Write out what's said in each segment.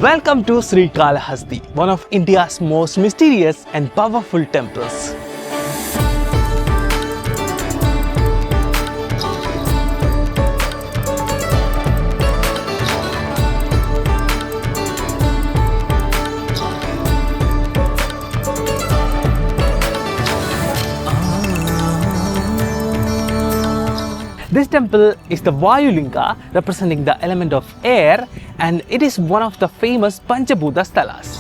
Welcome to Sri Kalahasti, one of India's most mysterious and powerful temples. This temple is the Vayu Linga, representing the element of air, and it is one of the famous Pancha Bhoota Lingas.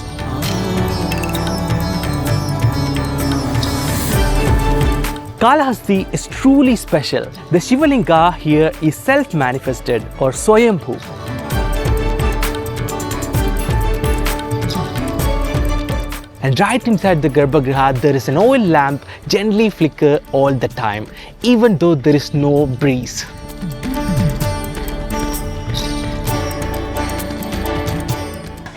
Kalahasti is truly special. The Shiva Linga here is self-manifested or swayambhu. And right inside the Garbhagriha, there is an oil lamp gently flicker all the time, even though there is no breeze.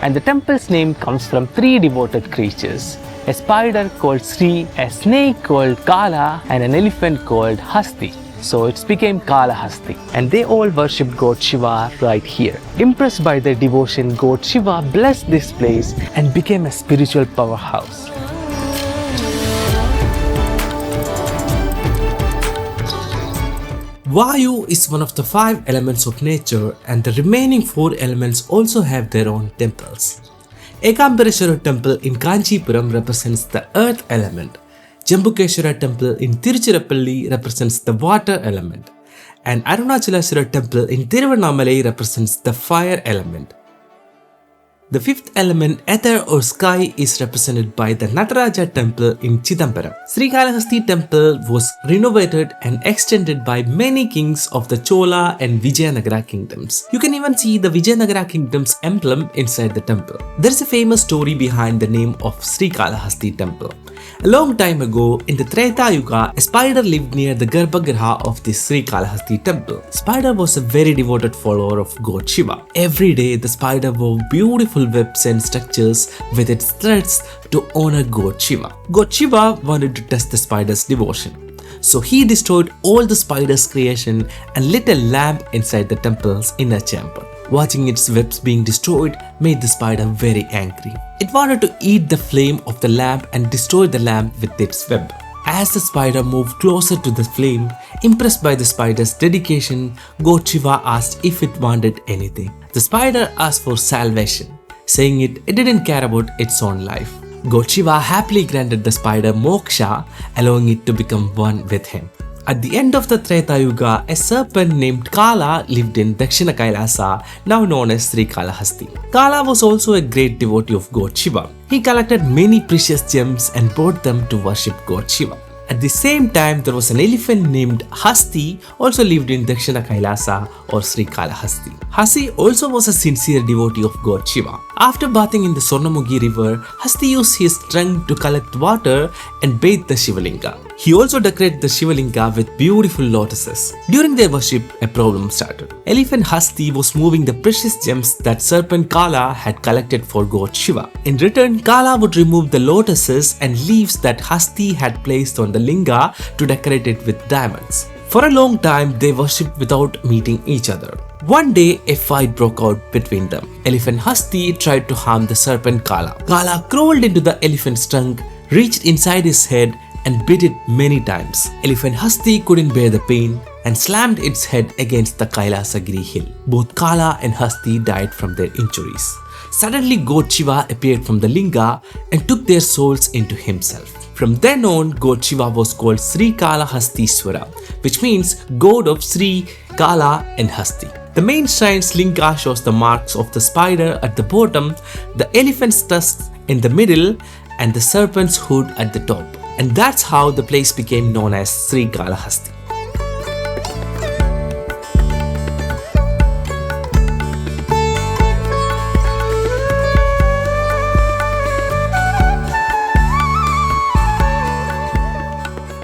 And the temple's name comes from three devoted creatures: a spider called Sri, a snake called Kala, and an elephant called Hasti. So it became Kalahasti, and they all worshipped God Shiva right here. Impressed by their devotion, God Shiva blessed this place and became a spiritual powerhouse. Vayu is one of the 5 elements of nature, and the remaining 4 elements also have their own temples. Ekambareswarar Temple in Kanchipuram represents the earth element. Jambukeshwara Temple in Tiruchirapalli represents the water element, and Arunachaleshwarar Temple in Tiruvannamalai represents the fire element. The 5th element, ether or sky, is represented by the Nataraja Temple in Chidambaram. Sri Kalahasti Temple was renovated and extended by many kings of the Chola and Vijayanagara kingdoms. You can even see the Vijayanagara kingdom's emblem inside the temple. There is a famous story behind the name of Sri Kalahasti Temple. A long time ago, in the Treta Yuga, a spider lived near the Garbhagriha of the Sri Kalahasti temple. Spider was a very devoted follower of God Shiva. Every day, the spider wove beautiful webs and structures with its threads to honor God Shiva. God Shiva wanted to test the spider's devotion. So he destroyed all the spider's creation and lit a lamp inside the temple's inner chamber. Watching its webs being destroyed made the spider very angry. It wanted to eat the flame of the lamp and destroy the lamp with its web. As the spider moved closer to the flame, impressed by the spider's dedication, God Shiva asked if it wanted anything. The spider asked for salvation, saying it didn't care about its own life. God Shiva happily granted the spider moksha, allowing it to become one with him. At the end of the Treta Yuga, a serpent named Kala lived in Dakshina Kailasa, now known as Sri Kalahasti. Kala was also a great devotee of God Shiva. He collected many precious gems and brought them to worship God Shiva. At the same time, there was an elephant named Hasti, also lived in Dakshina Kailasa or Sri Kalahasti. Hasti also was a sincere devotee of God Shiva. After bathing in the Swarnamugi river, Hasti used his trunk to collect water and bathe the Shiva Linga. He also decorated the Shiva Linga with beautiful lotuses. During their worship, a problem started. Elephant Hasti was moving the precious gems that serpent Kala had collected for God Shiva. In return, Kala would remove the lotuses and leaves that Hasti had placed on the Linga to decorate it with diamonds. For a long time, they worshipped without meeting each other. One day, a fight broke out between them. Elephant Hasti tried to harm the serpent Kala. Kala crawled into the elephant's trunk, reached inside his head, and bit it many times. Elephant Hasti couldn't bear the pain and slammed its head against the Kailasagiri hill. Both Kala and Hasti died from their injuries. Suddenly, God Shiva appeared from the Linga and took their souls into himself. From then on, God Shiva was called Sri Kalahastishwara, which means God of Sri, Kala and Hasti. The main shrine's Linga shows the marks of the spider at the bottom, the elephant's tusks in the middle, and the serpent's hood at the top. And that's how the place became known as Sri Kalahasti.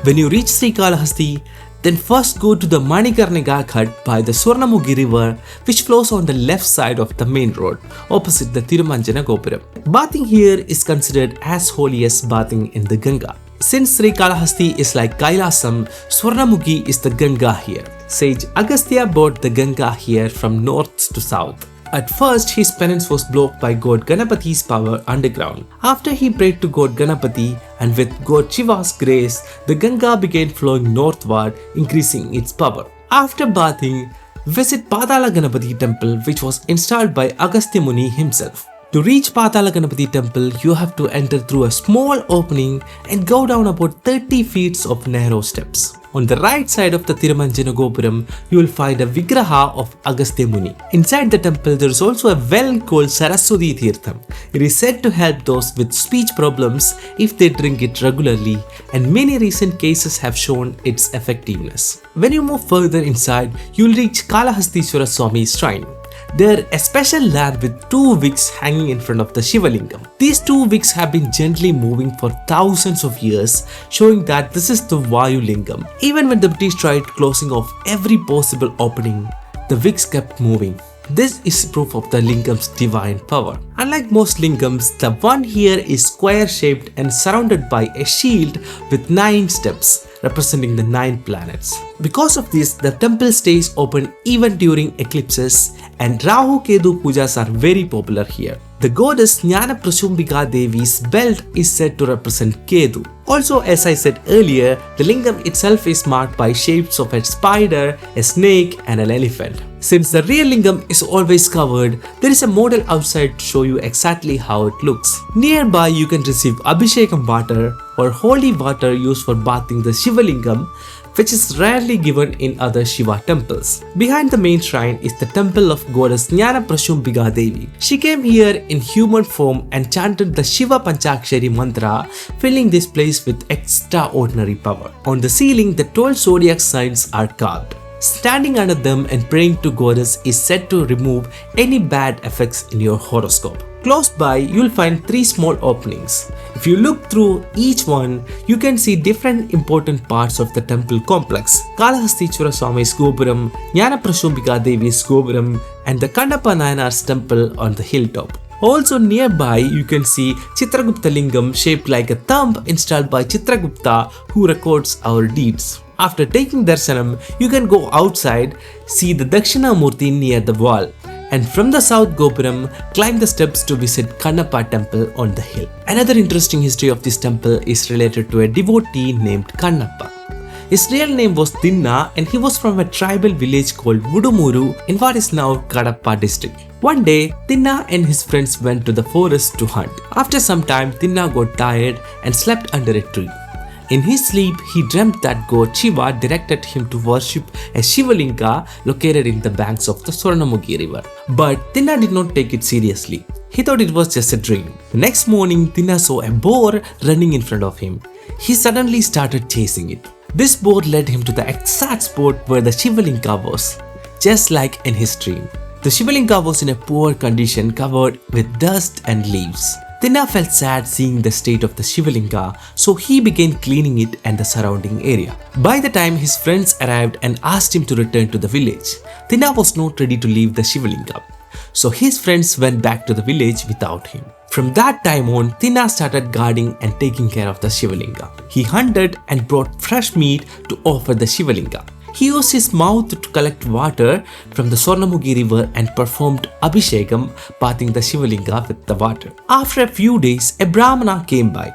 When you reach Sri Kalahasti, then first go to the Manikarnika Ghat by the Swarnamugi river, which flows on the left side of the main road, opposite the Tirumanjana Gopuram. Bathing here is considered as holy as bathing in the Ganga. Since Sri Kalahasti is like Kailasam, Swarnamugi is the Ganga here. Sage Agastya brought the Ganga here from north to south. At first, his penance was blocked by God Ganapati's power underground. After he prayed to God Ganapati and with God Shiva's grace, the Ganga began flowing northward, increasing its power. After bathing, visit Padala Ganapati Temple, which was installed by Agastya Muni himself. To reach Padala Ganapati Temple, you have to enter through a small opening and go down about 30 feet of narrow steps. On the right side of the Tirumanjana Gopuram, you will find a Vigraha of Agastya Muni. Inside the temple, there is also a well called Saraswati Tirtham. It is said to help those with speech problems if they drink it regularly, and many recent cases have shown its effectiveness. When you move further inside, you will reach Kalahastishwara Swami's shrine. There a special lamp with 2 wicks hanging in front of the Shiva Linga. These 2 wicks have been gently moving for thousands of years, showing that this is the Vayu Lingam. Even when the British tried closing off every possible opening, the wicks kept moving. This is proof of the Lingam's divine power. Unlike most Lingams, the one here is square shaped and surrounded by a shield with 9 steps, representing the 9 planets. Because of this, the temple stays open even during eclipses, and Rahu Kedu pujas are very popular here. The goddess Jnana Prashumbhika Devi's belt is said to represent Kedu. Also, as I said earlier, the lingam itself is marked by shapes of a spider, a snake, and an elephant. Since the real lingam is always covered, there is a model outside to show you exactly how it looks. Nearby, you can receive Abhishekam water or holy water used for bathing the Shiva Lingam, which is rarely given in other Shiva temples. Behind the main shrine is the temple of goddess Jnana Prashumbhika Devi. She came here in human form and chanted the Shiva Panchakshari mantra, filling this place with extraordinary power. On the ceiling, the 12 zodiac signs are carved. Standing under them and praying to goddess is said to remove any bad effects in your horoscope. Close by, you will find 3 small openings. If you look through each one, you can see different important parts of the temple complex. Kalahastishwara Swami's Gopuram, Jnana Prashumbhika Devi's Gopuram, and the Kannappa Nayanar's temple on the hilltop. Also nearby, you can see Chitragupta Lingam shaped like a thumb installed by Chitragupta, who records our deeds. After taking darshanam, you can go outside, see the Dakshina Murti near the wall, and from the south Gopuram, climb the steps to visit Kannappa Temple on the hill. Another interesting history of this temple is related to a devotee named Kannappa. His real name was Tinna, and he was from a tribal village called Vudumuru in what is now Kadapa district. One day, Tinna and his friends went to the forest to hunt. After some time, Tinna got tired and slept under a tree. In his sleep, he dreamt that God Shiva directed him to worship a Shiva Linga located in the banks of the Swarnamukhi river. But Tinna did not take it seriously. He thought it was just a dream. The next morning, Tinna saw a boar running in front of him. He suddenly started chasing it. This boar led him to the exact spot where the Shiva Linga was, just like in his dream. The Shiva Linga was in a poor condition, covered with dust and leaves. Tinna felt sad seeing the state of the Shiva Linga, so he began cleaning it and the surrounding area. By the time his friends arrived and asked him to return to the village, Tinna was not ready to leave the Shiva Linga, so his friends went back to the village without him. From that time on, Tinna started guarding and taking care of the Shiva Linga. He hunted and brought fresh meat to offer the Shiva Linga. He used his mouth to collect water from the Swarnamukhi river and performed Abhishekam, bathing the Shiva Linga with the water. After a few days, a Brahmana came by.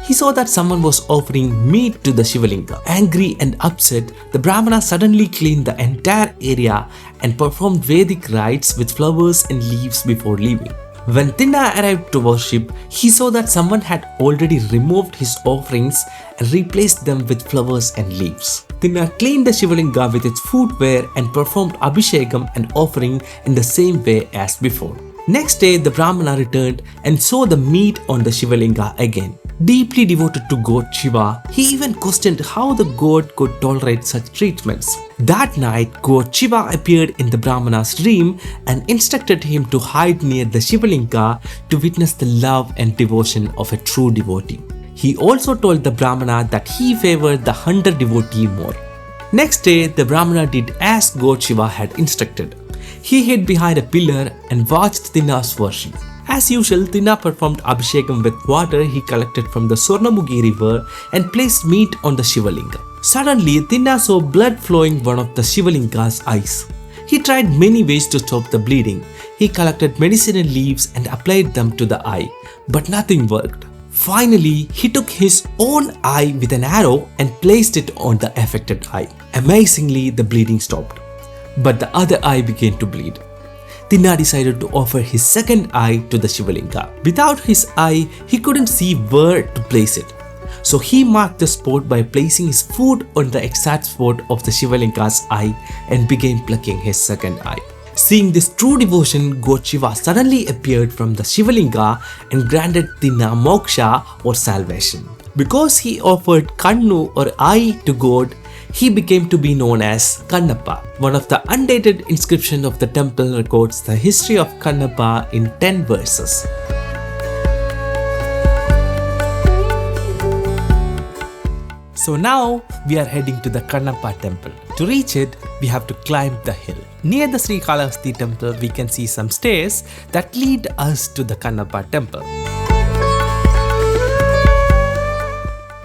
He saw that someone was offering meat to the Shiva Linga. Angry and upset, the Brahmana suddenly cleaned the entire area and performed Vedic rites with flowers and leaves before leaving. When Tinna arrived to worship, he saw that someone had already removed his offerings and replaced them with flowers and leaves. Tinna cleaned the Shiva Linga with its footwear and performed Abhishekam and offering in the same way as before. Next day, the Brahmana returned and saw the meat on the Shiva Linga again. Deeply devoted to God Shiva, he even questioned how the god could tolerate such treatments. That night, God Shiva appeared in the Brahmana's dream and instructed him to hide near the Shiva Linga to witness the love and devotion of a true devotee. He also told the Brahmana that he favored the hunter devotee more. Next day, the Brahmana did as God Shiva had instructed. He hid behind a pillar and watched Tinna's worship. As usual, Tinna performed Abhishekam with water he collected from the Swarnamukhi river and placed meat on the Shiva Linga. Suddenly, Tinna saw blood flowing one of the Shiva Linga's eyes. He tried many ways to stop the bleeding. He collected medicinal leaves and applied them to the eye, but nothing worked. Finally, he took his own eye with an arrow and placed it on the affected eye. Amazingly, the bleeding stopped, but the other eye began to bleed. Tinna decided to offer his second eye to the Shiva Linga. Without his eye, he couldn't see where to place it. So he marked the spot by placing his foot on the exact spot of the Shiva Linga's eye and began plucking his second eye. Seeing this true devotion, God Shiva suddenly appeared from the Shiva Linga and granted Tinna moksha or salvation. Because he offered Kannu or eye to God, he became to be known as Kannappa. One of the undated inscriptions of the temple records the history of Kannappa in 10 verses. So now we are heading to the Kannappa temple. To reach it, we have to climb the hill. Near the Sri Kalahasti temple, we can see some stairs that lead us to the Kannappa temple.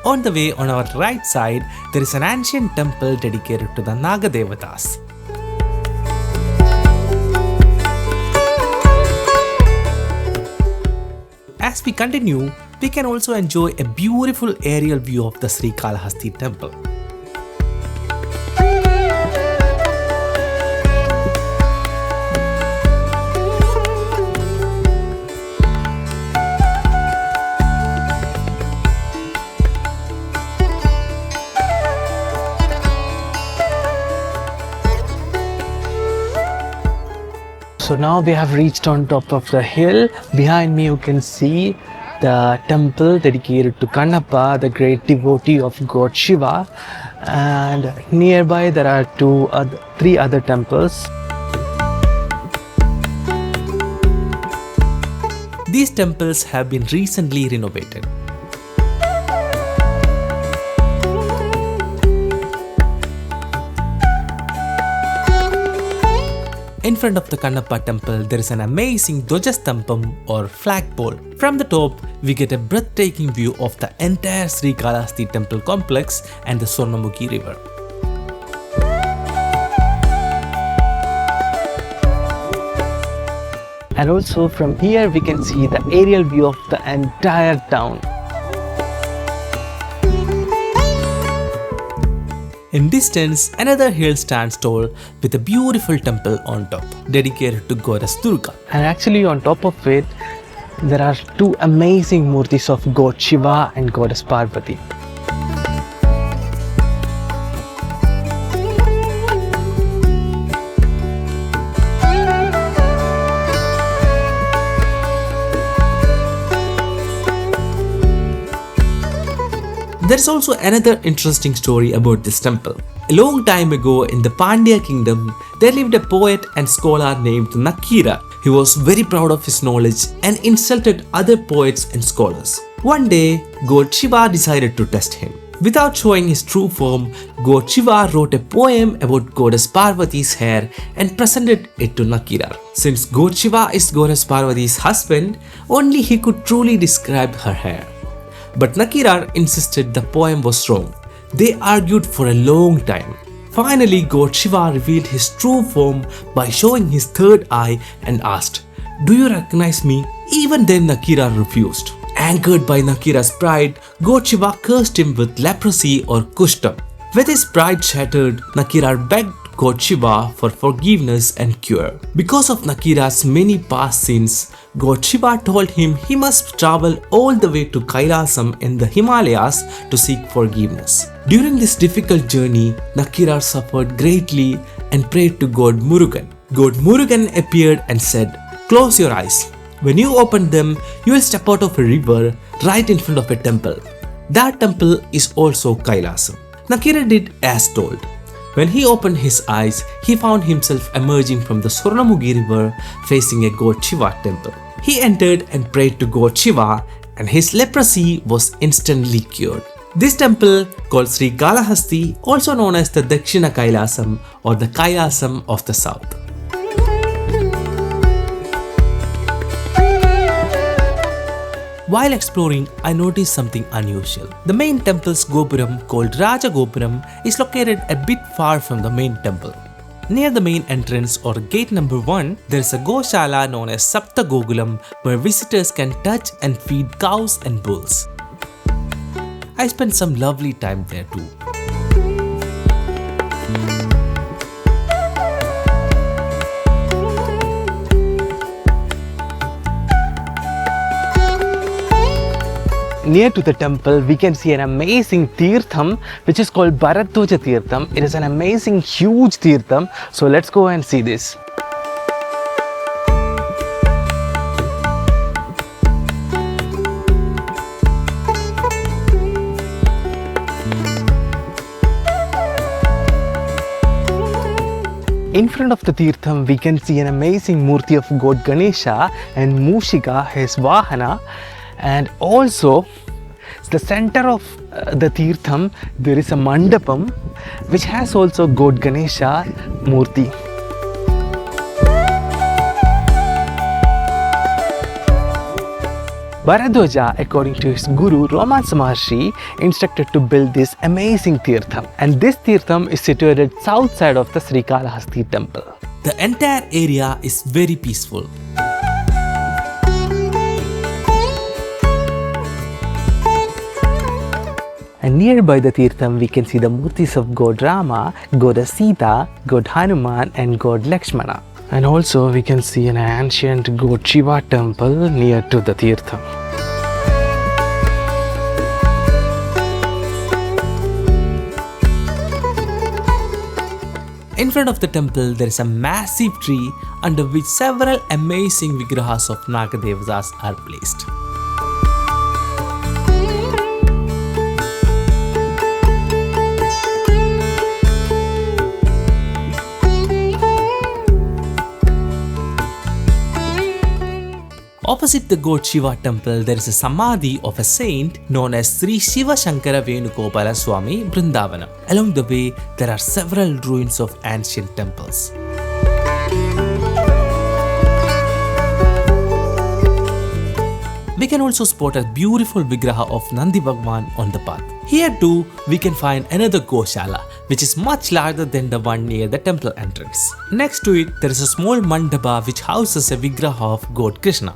On the way, on our right side, there is an ancient temple dedicated to the Nagadevatas. As we continue, we can also enjoy a beautiful aerial view of the Sri Kalahasti temple. So now we have reached on top of the hill. Behind me you can see the temple dedicated to Kannappa, the great devotee of God Shiva, and nearby there are three other temples. These temples have been recently renovated. In front of the Kannappa temple, there is an amazing Dwajastampam or flagpole. From the top, we get a breathtaking view of the entire Sri Kalahasti temple complex and the Swarnamukhi river. And also from here we can see the aerial view of the entire town. In distance, another hill stands tall with a beautiful temple on top, dedicated to goddess Durga. And actually on top of it, there are two amazing murtis of God Shiva and goddess Parvati. There is also another interesting story about this temple. A long time ago in the Pandya kingdom, there lived a poet and scholar named Nakkirar. He was very proud of his knowledge and insulted other poets and scholars. One day, God Shiva decided to test him. Without showing his true form, God Shiva wrote a poem about goddess Parvati's hair and presented it to Nakkirar. Since God Shiva is goddess Parvati's husband, only he could truly describe her hair. But Nakkirar insisted the poem was wrong. They argued for a long time. Finally, God Shiva revealed his true form by showing his third eye and asked, "Do you recognize me?" Even then Nakkirar refused. Angered by Nakkirar's pride, God Shiva cursed him with leprosy or kushta. With his pride shattered, Nakkirar begged God Shiva for forgiveness and cure. Because of Nakkirar's many past sins, God Shiva told him he must travel all the way to Kailasam in the Himalayas to seek forgiveness. During this difficult journey, Nakkirar suffered greatly and prayed to God Murugan. God Murugan appeared and said, "Close your eyes. When you open them, you will step out of a river right in front of a temple. That temple is also Kailasam." Nakkirar did as told. When he opened his eyes, he found himself emerging from the Swarnamukhi river facing a God Shiva temple. He entered and prayed to God Shiva, and his leprosy was instantly cured. This temple, called Sri Kalahasti, also known as the Dakshina Kailasam or the Kailasam of the South. While exploring, I noticed something unusual. The main temple's Gopuram, called Raja Gopuram, is located a bit far from the main temple. Near the main entrance or gate number 1, there is a Goshala known as Sapta Gokulam where visitors can touch and feed cows and bulls. I spent some lovely time there too. Near to the temple, we can see an amazing Tirtham which is called Bharadwaja Tirtham. It is an amazing huge Tirtham. So let's go and see this. In front of the Tirtham, we can see an amazing Murti of God Ganesha and Mushika, his Vahana. And also, the center of the Tirtham, there is a Mandapam which has also God Ganesha Murti. Bharadwaja, according to his guru Romansa Maharshi, instructed to build this amazing Tirtham. And this Tirtham is situated south side of the Sri Kalahasti temple. The entire area is very peaceful. And nearby the Tirtham, we can see the Murtis of God Rama, God Sita, God Hanuman and God Lakshmana. And also we can see an ancient God Shiva temple near to the Tirtham. In front of the temple, there is a massive tree under which several amazing vigrahas of Nagadevas are placed. Opposite the God Shiva temple, there is a samadhi of a saint known as Sri Shiva Shankara Venugopala Swami Vrindavanam. Along the way, there are several ruins of ancient temples. We can also spot a beautiful vigraha of Nandi Bhagwan on the path. Here too, we can find another Goshala, which is much larger than the one near the temple entrance. Next to it, there is a small mandapa which houses a vigraha of God Krishna.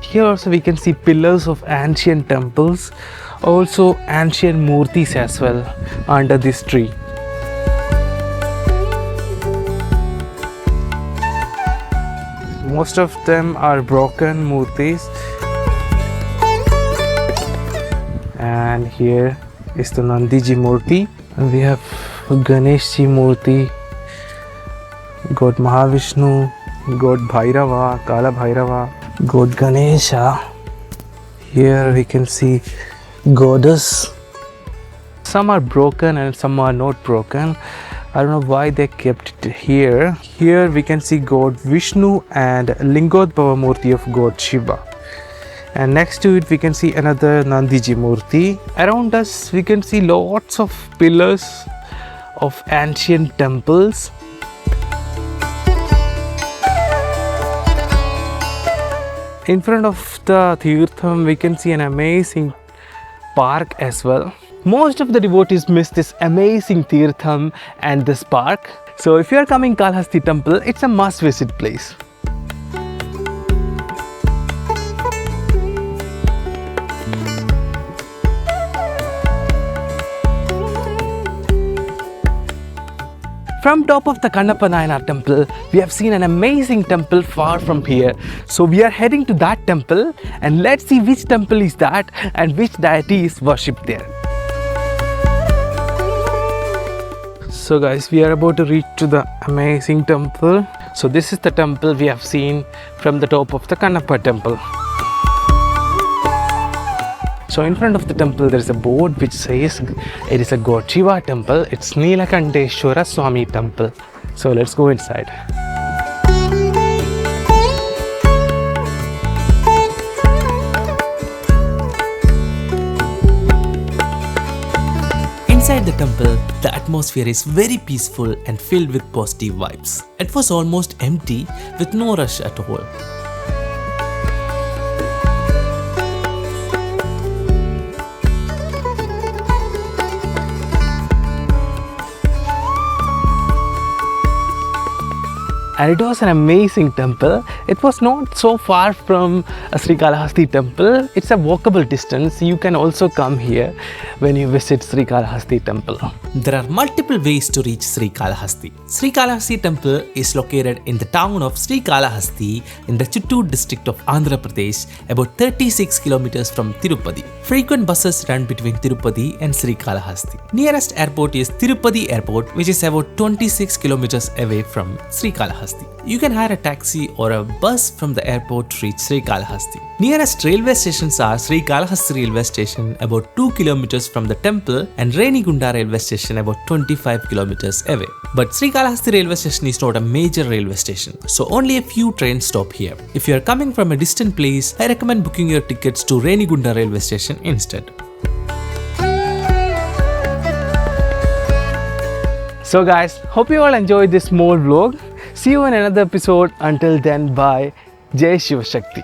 Here also we can see pillars of ancient temples, also ancient murtis as well under this tree. Most of them are broken murtis. And here is the Nandiji Murti. And we have Ganeshji Murti, God Mahavishnu, God Bhairava, Kala Bhairava, God Ganesha. Here we can see goddess. Some are broken and some are not broken. I don't know why they kept it here. Here we can see God Vishnu and Lingodbhava Murti of God Shiva. And next to it we can see another Nandiji Murti. Around us we can see lots of pillars of ancient temples. In front of the Tirtham we can see an amazing park as well. Most of the devotees miss this amazing Tirtham and this park. So if you are coming Kalahasti temple, it's a must visit place. From top of the Kannappa Nayanar temple, we have seen an amazing temple far from here. So we are heading to that temple and let's see which temple is that and which deity is worshipped there. So guys, we are about to reach to the amazing temple. So this is the temple we have seen from the top of the Kannappa temple. So in front of the temple there is a board which says it is a God Shiva temple. It's Nilakanteshwara Swami temple. So let's go inside. Inside the temple, the atmosphere is very peaceful and filled with positive vibes. It was almost empty with no rush at all. and it was an amazing temple. It was not so far from Sri Kalahasti Temple. It's a walkable distance. You can also come here when you visit Sri Kalahasti Temple. There are multiple ways to reach Sri Kalahasti. Sri Kalahasti Temple is located in the town of Sri Kalahasti in the Chittoor district of Andhra Pradesh, about 36 kilometers from Tirupati. Frequent buses run between Tirupati and Sri Kalahasti. Nearest airport is Tirupati Airport, which is about 26 kilometers away from Sri Kalahasti. You can hire a taxi or a bus from the airport to reach Sri Kalahasti. Nearest railway stations are Sri Kalahasti Railway Station about 2 kilometers from the temple and Renigunda Railway Station about 25 kilometers away. But Sri Kalahasti Railway Station is not a major railway station, so only a few trains stop here. If you are coming from a distant place, I recommend booking your tickets to Renigunda Railway Station instead. So guys, hope you all enjoyed this small vlog. See you in another episode. Until then, bye. Jai Shiva Shakti.